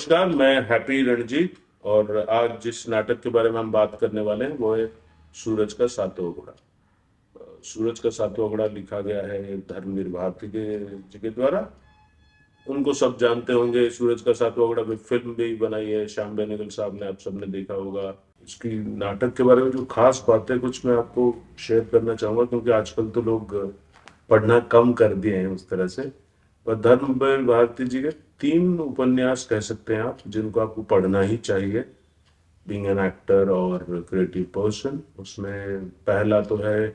नमस्कार, मैं हैप्पी रणजीत। और आज जिस नाटक के बारे में हम बात करने वाले हैं वो है सूरज का सातवां घोड़ा। सूरज का सातवां घोड़ा लिखा गया है धर्मवीर भारती जी के द्वारा। उनको सब जानते होंगे। सूरज का सातवां घोड़ा में फिल्म भी बनाई है श्याम बेनेगल साहब ने, आप सबने देखा होगा। इसकी नाटक के बारे में जो खास बातें कुछ मैं आपको शेयर करना चाहूंगा, क्योंकि आजकल तो लोग पढ़ना कम कर दिए हैं उस तरह से। पर धर्मवीर भारती जी के 3 उपन्यास कह सकते हैं आप, जिनको आपको पढ़ना ही चाहिए बीइंग एन एक्टर और क्रिएटिव पर्सन। उसमें पहला तो है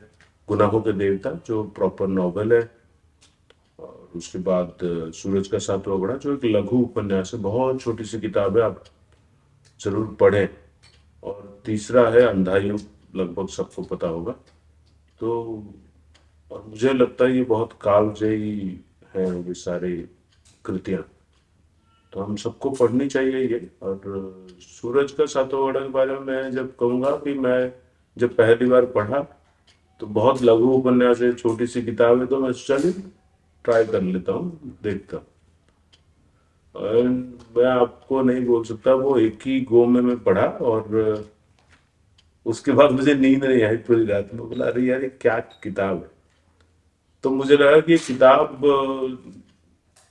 गुनाहों के देवता, जो प्रॉपर नॉवेल है। और उसके बाद सूरज का सातवां घोड़ा, जो एक लघु उपन्यास है, बहुत छोटी सी किताब है, आप जरूर पढ़ें। और तीसरा है अंधा युग, लगभग सबको पता होगा। तो और मुझे लगता है ये बहुत कालजयी है ये सारी कृतियां, तो हम सबको पढ़नी चाहिए ये। और सूरज का सातवां घोड़ा के बारे में मैं जब कहूँगा कि मैं जब पहली बार पढ़ा तो बहुत लघु उपन्यास है, छोटी सी किताब है, तो मैं चलिए ट्राई कर लेता हूँ, देखता हूँ। और मैं आपको नहीं बोल सकता, वो एक ही गो में मैं पढ़ा और उसके बाद मुझे नींद नहीं आई पूरी रात में। बोला अरे यार ये क्या किताब है। तो मुझे लगा कि ये किताब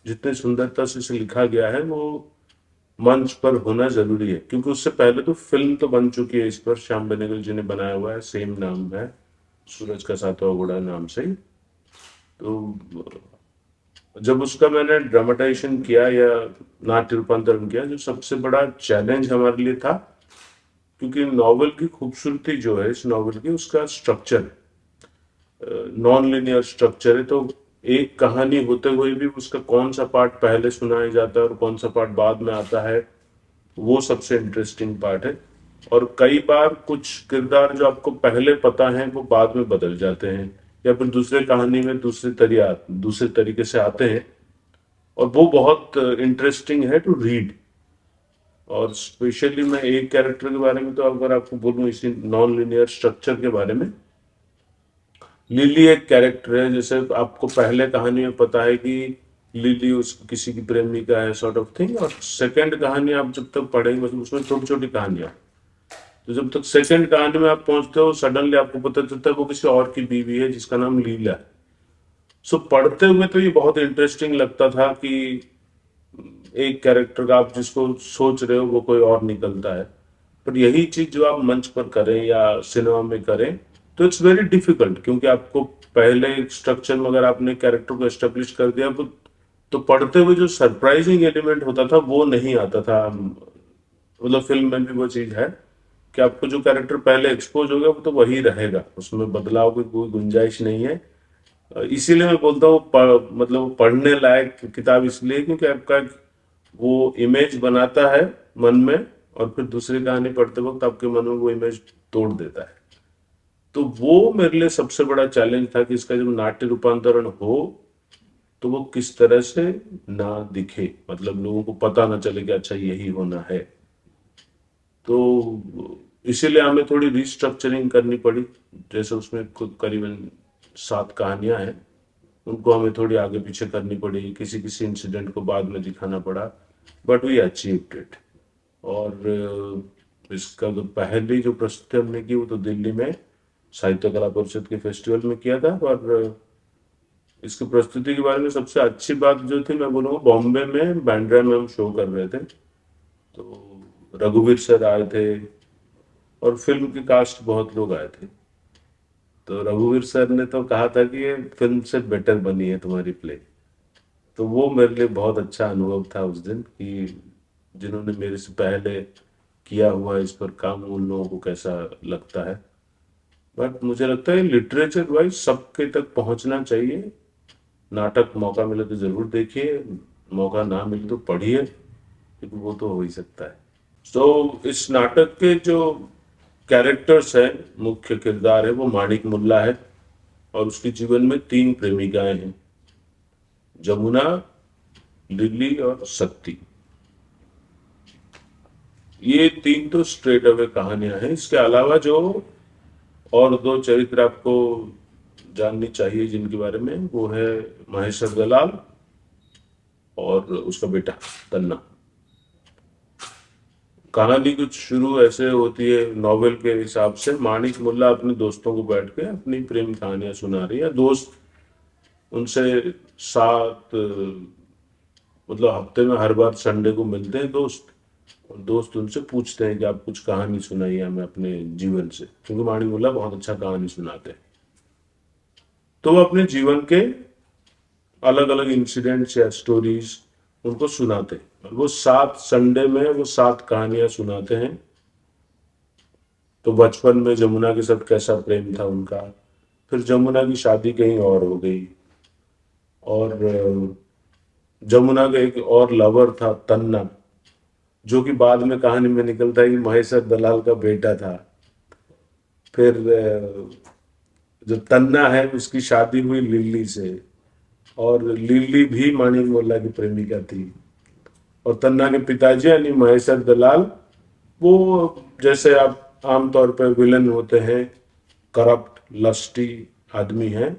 जितने सुंदरता से इसे लिखा गया है वो मंच पर होना जरूरी है, क्योंकि उससे पहले तो फिल्म तो बन चुकी है इस पर, श्याम बेनेगल जी ने बनाया हुआ है, सेम नाम है, सूरज का सातवां घोड़ा नाम से ही। तो जब उसका मैंने ड्रामेटाइजेशन किया या नाट्य रूपांतरण किया, जो सबसे बड़ा चैलेंज हमारे लिए था, क्योंकि नॉवल की खूबसूरती जो है इस नॉवल की, उसका स्ट्रक्चर नॉन लिनियर स्ट्रक्चर है। तो एक कहानी होते हुए भी उसका कौन सा पार्ट पहले सुनाया जाता है और कौन सा पार्ट बाद में आता है, वो सबसे इंटरेस्टिंग पार्ट है। और कई बार कुछ किरदार जो आपको पहले पता है वो बाद में बदल जाते हैं, या फिर दूसरे कहानी में दूसरे तरीके से आते हैं, और वो बहुत इंटरेस्टिंग है टू रीड। और स्पेशली मैं एक कैरेक्टर के बारे में तो अगर आपको बोलूं इसी नॉन लिनियर स्ट्रक्चर के बारे में, लिली एक कैरेक्टर है। जैसे आपको पहले कहानी में पता है कि लिली उस किसी की प्रेमिका है, सॉर्ट ऑफ थिंग, और सेकंड कहानी आप जब तक पढ़ेंगे मतलब उसमें छोटी छोटी कहानियां, तो जब तक सेकंड कहानी में आप पहुंचते हो सडनली आपको पता चलता है वो किसी और की बीवी है जिसका नाम लीला है। सो पढ़ते हुए तो ये बहुत इंटरेस्टिंग लगता था कि एक कैरेक्टर का आप जिसको सोच रहे हो वो कोई और निकलता है। पर यही चीज जो आप मंच पर करें या सिनेमा में करें तो इट्स वेरी डिफिकल्ट, क्योंकि आपको पहले स्ट्रक्चर में अगर आपने कैरेक्टर को एस्टेब्लिश कर दिया तो पढ़ते हुए जो सरप्राइजिंग एलिमेंट होता था वो नहीं आता था। मतलब फिल्म में भी वो चीज है कि आपको जो कैरेक्टर पहले एक्सपोज हो गया वो तो वही रहेगा, उसमें बदलाव की कोई गुंजाइश नहीं है। इसीलिए मैं बोलता हूँ मतलब वो पढ़ने लायक किताब इसलिए क्योंकि आपका वो इमेज बनाता है मन में, और फिर दूसरी कहानी पढ़ते वक्त आपके मन में वो इमेज तोड़ देता है। तो वो मेरे लिए सबसे बड़ा चैलेंज था कि इसका जब नाट्य रूपांतरण हो तो वो किस तरह से ना दिखे, मतलब लोगों को पता ना चले कि अच्छा यही होना है। तो इसीलिए हमें थोड़ी रिस्ट्रक्चरिंग करनी पड़ी। जैसे उसमें करीबन 7 कहानियां हैं, उनको हमें थोड़ी आगे पीछे करनी पड़ी, किसी किसी इंसिडेंट को बाद में दिखाना पड़ा, बट वी अचीव्ड इट। और इसका जो पहली जो प्रस्तुति हमने की वो तो दिल्ली में साहित्य कला परिषद के फेस्टिवल में किया था। और इसकी प्रस्तुति के बारे में सबसे अच्छी बात जो थी मैं बोलूँगा, बॉम्बे में बैंड्रा में हम शो कर रहे थे, तो रघुवीर सर आए थे और फिल्म की कास्ट बहुत लोग आए थे। तो रघुवीर सर ने तो कहा था कि ये फिल्म से बेटर बनी है तुम्हारी प्ले। तो वो मेरे लिए बहुत अच्छा अनुभव था उस दिन कि जिन्होंने मेरे से पहले किया हुआ इस पर काम उन लोगों को कैसा लगता है। बट मुझे लगता है लिटरेचर वाइज सबके तक पहुंचना चाहिए। नाटक मौका मिले तो जरूर देखिए, मौका ना मिले तो पढ़िए, क्योंकि वो तो हो ही सकता है। तो इस नाटक के जो कैरेक्टर्स है, मुख्य किरदार है वो माणिक मुल्ला है, और उसके जीवन में 3 प्रेमिकाएं हैं, जमुना, लिली और शक्ति। ये 3 तो स्ट्रेट अवे कहानियां हैं। इसके अलावा जो और 2 चरित्र आपको जाननी चाहिए जिनके बारे में, वो है महेश्वर दलाल और उसका बेटा तन्ना। कहानी कुछ शुरू ऐसे होती है नॉवेल के हिसाब से, माणिक मुल्ला अपने दोस्तों को बैठ के अपनी प्रेम कहानियां सुना रही है। दोस्त उनसे सात मतलब हफ्ते में हर बार संडे को मिलते हैं दोस्त, और दोस्त उनसे पूछते हैं कि आप कुछ कहानी सुनाइए हमें अपने जीवन से, क्योंकि माणिक मुल्ला बहुत अच्छा कहानी सुनाते हैं। तो वो अपने जीवन के अलग अलग इंसिडेंट्स या स्टोरीज उनको सुनाते हैं, और वो सात संडे में वो सात कहानियां सुनाते हैं। तो बचपन में जमुना के साथ कैसा प्रेम था उनका, फिर जमुना की शादी कहीं और हो गई, और जमुना का एक और लवर था तन्ना, जो कि बाद में कहानी में निकलता है कि महेश्वर दलाल का बेटा था। फिर जो तन्ना है उसकी शादी हुई लिल्ली से, और लिल्ली भी माणिक मुल्ला की प्रेमिका थी। और तन्ना के पिताजी यानी महेश्वर दलाल, वो जैसे आप आमतौर पर विलन होते हैं, करप्ट लस्टी आदमी हैं।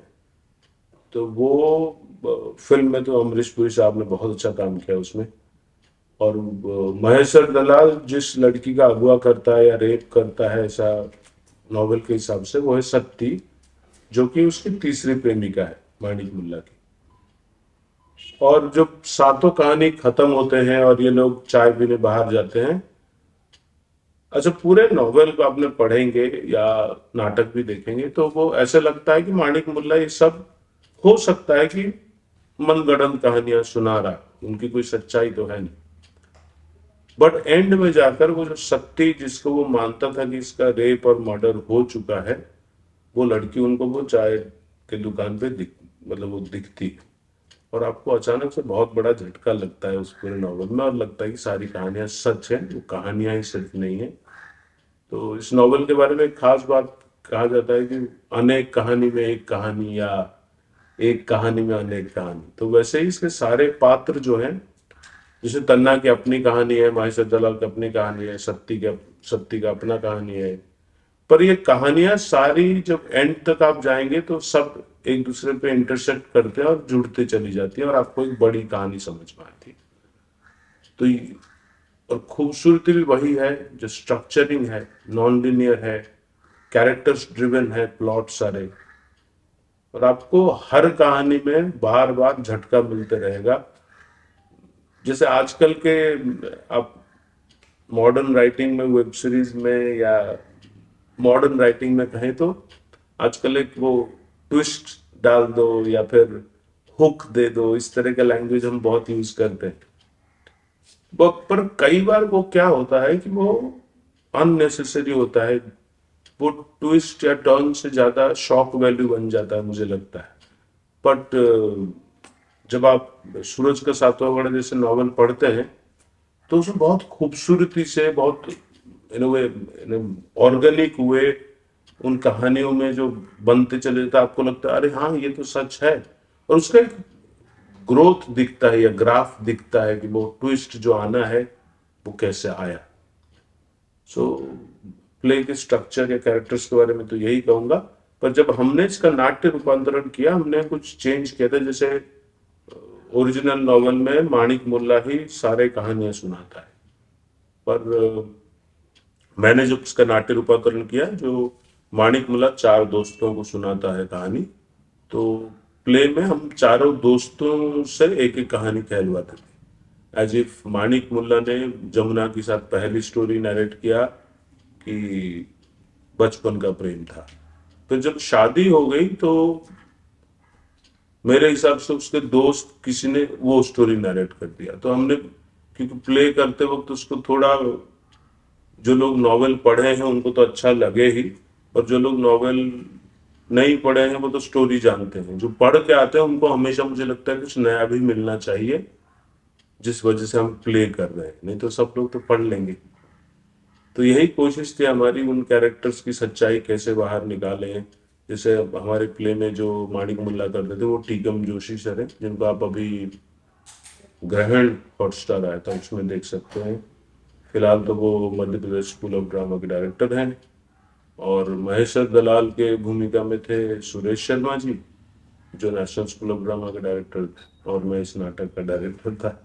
तो वो फिल्म में तो अमरीश पुरी साहब ने बहुत अच्छा काम किया उसमें। और महेश्वर दलाल जिस लड़की का अगवा करता है या रेप करता है, ऐसा नॉवेल के हिसाब से, वो है शक्ति, जो कि उसकी तीसरी प्रेमिका है माणिक मुल्ला की। और जब सातों कहानी खत्म होते हैं और ये लोग चाय पीने बाहर जाते हैं, अच्छा पूरे नॉवेल को आपने पढ़ेंगे या नाटक भी देखेंगे तो वो ऐसे लगता है कि माणिक मुल्ला ये सब हो सकता है कि मनगढ़ंत कहानियां सुना रहा है, उनकी कोई सच्चाई तो है नहीं। बट एंड में जाकर वो जो सत्य जिसको वो मानता था कि इसका रेप और मर्डर हो चुका है, वो लड़की उनको वो चाय के दुकान पे मतलब वो दिखती है। और आपको अचानक से बहुत बड़ा झटका लगता है उस पूरे नॉवल में, और लगता है कि सारी कहानियां सच है, वो कहानियां ही सिर्फ नहीं है। तो इस नॉवल के बारे में एक खास बात कहा जाता है कि अनेक कहानी में एक कहानी, या एक कहानी में अनेक कहानी। तो वैसे ही इसके सारे पात्र जो हैं, जैसे तन्ना की अपनी कहानी है, महेश्वर दलाल की अपनी कहानी है, सत्ती का अपना कहानी है, पर ये कहानियां सारी जब एंड तक आप जाएंगे तो सब एक दूसरे पे इंटरसेक्ट करते हैं और जुड़ते चली जाती है, और आपको एक बड़ी कहानी समझ में आती है। तो और खूबसूरती भी वही है, जो स्ट्रक्चरिंग है, नॉन लिनियर है, कैरेक्टर्स ड्रिवन है प्लॉट सारे, और आपको हर कहानी में बार बार झटका मिलते रहेगा। जैसे आजकल के आप मॉडर्न राइटिंग में, वेब सीरीज में, या मॉडर्न राइटिंग में कहें तो आजकल एक वो ट्विस्ट डाल दो या फिर हुक दे दो, इस तरह का लैंग्वेज हम बहुत यूज करते हैं। पर कई बार वो क्या होता है कि वो अननेसेसरी होता है, वो ट्विस्ट या टर्न से ज्यादा शॉक वैल्यू बन जाता है मुझे लगता है। बट जब आप सूरज का सातवां घोड़ा जैसे नॉवल पढ़ते हैं, तो उसमें बहुत खूबसूरती से, बहुत इन वे ऑर्गेनिक हुए उन कहानियों में जो बनते चले जाता है, आपको लगता है अरे हाँ ये तो सच है। और उसका एक ग्रोथ दिखता है या ग्राफ दिखता है कि वो ट्विस्ट जो आना है वो कैसे आया। सो प्ले के स्ट्रक्चर या कैरेक्टर्स के बारे में तो यही कहूंगा। पर जब हमने इसका नाट्य रूपांतरण किया, हमने कुछ चेंज किया था। जैसे ओरिजिनल नॉवल में माणिक मुल्ला ही सारे कहानियां सुनाता है, पर मैंने जब इसका नाट्य रूपांतरण किया, जो माणिक मुल्ला चार दोस्तों को सुनाता है कहानी, तो प्ले में हम चारों दोस्तों से एक एक कहानी कहलवाते थे, एज इफ माणिक मुल्ला ने जमुना के साथ पहली स्टोरी नरेट किया कि बचपन का प्रेम था। फिर जब शादी हो गई तो मेरे हिसाब से उसके दोस्त किसी ने वो स्टोरी नरेट कर दिया। तो हमने, क्योंकि प्ले करते वक्त उसको थोड़ा, जो लोग नॉवेल पढ़े हैं उनको तो अच्छा लगे ही, और जो लोग नॉवेल नहीं पढ़े हैं वो तो स्टोरी जानते हैं। जो पढ़ के आते हैं उनको हमेशा मुझे लगता है कुछ नया भी मिलना चाहिए, जिस वजह से हम प्ले कर रहे हैं, नहीं तो सब लोग तो पढ़ लेंगे। तो यही कोशिश थी हमारी, उन कैरेक्टर्स की सच्चाई कैसे बाहर निकालें। जैसे हमारे प्ले में जो माणिक मुल्ला करते थे वो टीकम जोशी सर हैं, जिनको आप अभी ग्रहण हॉटस्टार आया था उसमें देख सकते हैं। फिलहाल तो वो Madhya Pradesh school of drama के डायरेक्टर हैं। और महेश्वर दलाल के भूमिका में थे सुरेश शर्मा जी, जो नेशनल स्कूल ऑफ ड्रामा के डायरेक्टर थे, और मैं इस नाटक का डायरेक्टर था।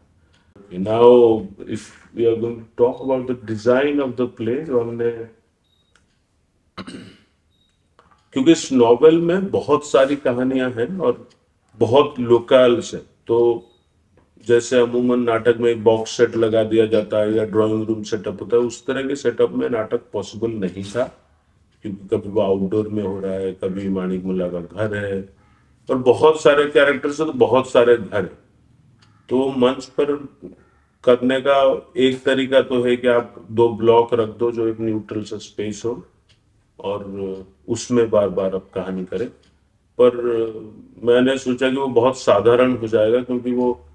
Now, if we are going to talk about the design of the play, जो हमने, क्योंकि इस नॉवेल में बहुत सारी कहानियां हैं और बहुत लोकल्स हैं, तो जैसे अमूमन नाटक में एक बॉक्स सेट लगा दिया जाता है या ड्राइंग रूम सेटअप होता है, उस तरह के सेटअप में नाटक पॉसिबल नहीं था, क्योंकि कभी वो आउटडोर में हो रहा है, कभी माणिक मुल्ला का घर है और बहुत सारे कैरेक्टर्स हैं, तो बहुत सारे घर हैं। तो मंच पर करने का एक तरीका तो है कि आप दो ब्लॉक रख दो जो एक न्यूट्रल सा स्पेस हो और उसमें बार बार आप कहानी करें। पर मैंने सोचा कि वो बहुत साधारण हो जाएगा, क्योंकि वो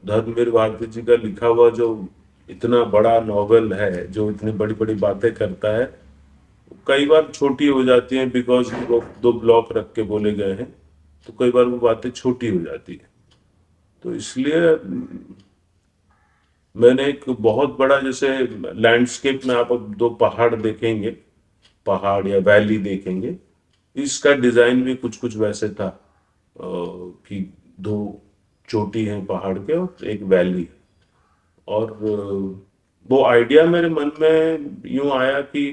धर्मवीर भारती जी का लिखा हुआ जो इतना बड़ा नॉवेल है, जो इतनी बड़ी बड़ी बातें करता है, कई बार छोटी हो जाती हैं, बिकॉज वो दो ब्लॉक रख के बोले गए हैं, तो कई बार वो बातें छोटी हो जाती है। तो इसलिए मैंने एक बहुत बड़ा, जैसे लैंडस्केप में आप अब दो पहाड़ देखेंगे, पहाड़ या वैली देखेंगे, इसका डिजाइन भी कुछ कुछ वैसे था, कि दो चोटी हैं पहाड़ के और एक वैली है। और वो आइडिया मेरे मन में यूं आया कि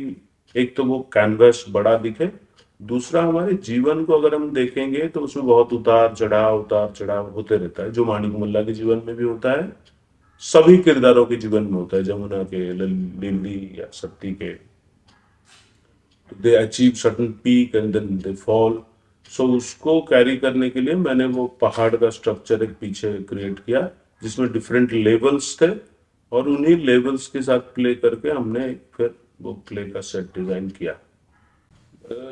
एक तो वो कैनवस बड़ा दिखे, दूसरा हमारे जीवन को अगर हम देखेंगे तो उसमें बहुत उतार चढ़ाव होते रहता है, जो माणिक मुल्ला के जीवन में भी होता है, सभी किरदारों के जीवन में होता है, जमुना के, लिली या सत्ती के। They achieve certain peak and then they fall. So उसको कैरी करने के लिए मैंने वो पहाड़ का स्ट्रक्चर एक पीछे क्रिएट किया, जिसमें डिफरेंट लेवल्स थे, और उन्हीं लेवल्स के साथ प्ले करके हमने फिर वो प्ले का सेट डिजाइन किया।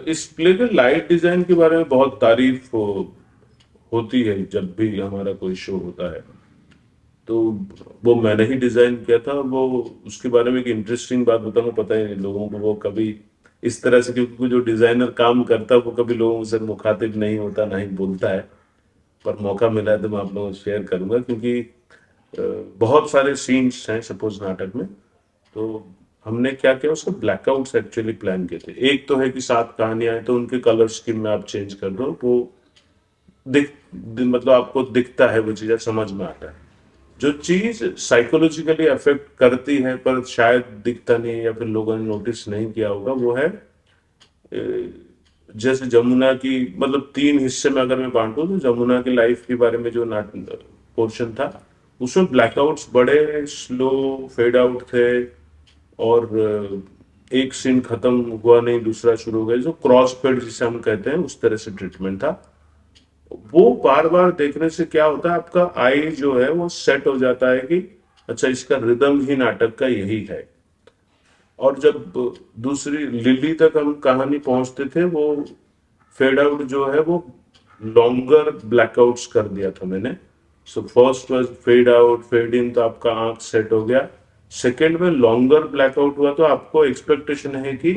इस प्ले के लाइट डिजाइन के बारे में बहुत तारीफ होती है जब भी हमारा कोई शो होता है, तो वो मैंने ही डिजाइन किया था। वो उसके बारे में एक इंटरेस्टिंग बात बताऊंगा, पता ही नहीं लोगों को, वो कभी इस तरह से, क्योंकि जो डिजाइनर काम करता है वो कभी लोगों से मुखातिब नहीं होता, ना ही बोलता है, पर मौका मिला है तो मैं आप लोगों से शेयर करूंगा, क्योंकि बहुत सारे सीन्स हैं सपोज नाटक में। तो हमने क्या किया, उसके ब्लैकआउट्स एक्चुअली प्लान किए थे। एक तो है कि 7 कहानियां हैं, तो उनके कलर स्कीम में आप चेंज कर दो, वो मतलब आपको दिखता है, वो चीजें समझ में आता है। जो चीज साइकोलॉजिकली अफेक्ट करती है पर शायद दिखता नहीं है या फिर लोगों ने नोटिस नहीं किया होगा, वो है जैसे जमुना की, मतलब 3 हिस्से में अगर मैं बांटूं, तो जमुना की लाइफ के बारे में जो पोर्शन था, उसमें ब्लैकआउट्स बड़े स्लो फेड आउट थे, और एक सीन खत्म हुआ नहीं दूसरा शुरू हो गया, जो क्रॉस फेड जिसे हम कहते हैं, उस तरह से ट्रीटमेंट था। वो बार बार देखने से क्या होता है, आपका आई जो है वो सेट हो जाता है कि अच्छा, इसका रिदम ही नाटक का यही है। और जब दूसरी लिली तक हम कहानी पहुंचते थे, वो फेड आउट जो है वो लॉन्गर ब्लैकआउट्स कर दिया था मैंने। So first was fade out, fade in, तो आपका आंख सेट हो गया। सेकेंड में लॉन्गर ब्लैकआउट हुआ, तो आपको एक्सपेक्टेशन है कि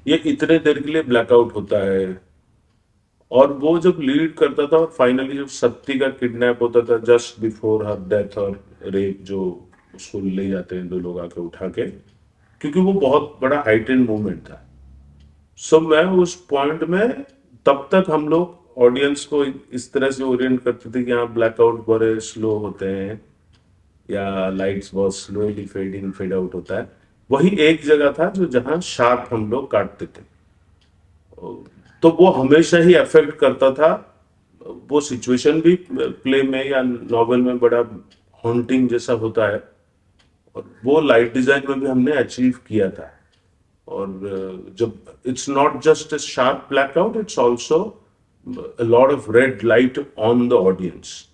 ये इतने देर के लिए ब्लैकआउट होता है। और वो जब लीड करता था, और फाइनली जब सत्ती का किडनैप होता था जस्ट बिफोर हर डेथ और रेप, जो उसको ले जाते हैं 2 लोग आके उठा के, क्योंकि वो बहुत बड़ा हाइटेंड मोमेंट था। सो मैं उस पॉइंट में, तब तक हम लोग ऑडियंस को इस तरह से ओरिएंट करते थे कि हाँ, ब्लैकआउट बड़े स्लो होते हैं या लाइट्स बहुत slowly fade in fade out होता है। वही एक जगह था जो जहां शार्प हम लोग काटते थे, तो वो हमेशा ही अफेक्ट करता था। वो सिचुएशन भी प्ले में या नॉवेल में बड़ा हॉन्टिंग जैसा होता है, और वो लाइट डिजाइन में भी हमने अचीव किया था। और जब it's not just a sharp blackout, it's also a lot of red light on the audience,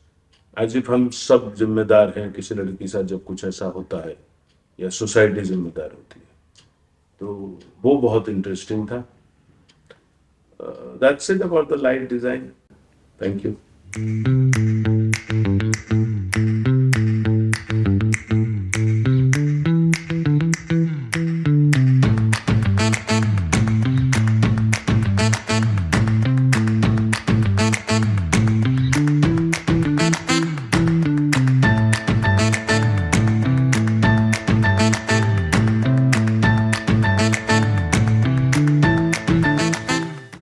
as if हम सब जिम्मेदार हैं किसी लड़की के साथ जब कुछ ऐसा होता है, या सोसाइटी जिम्मेदार होती है। तो वो बहुत इंटरेस्टिंग था। That's it about the light design. Thank you.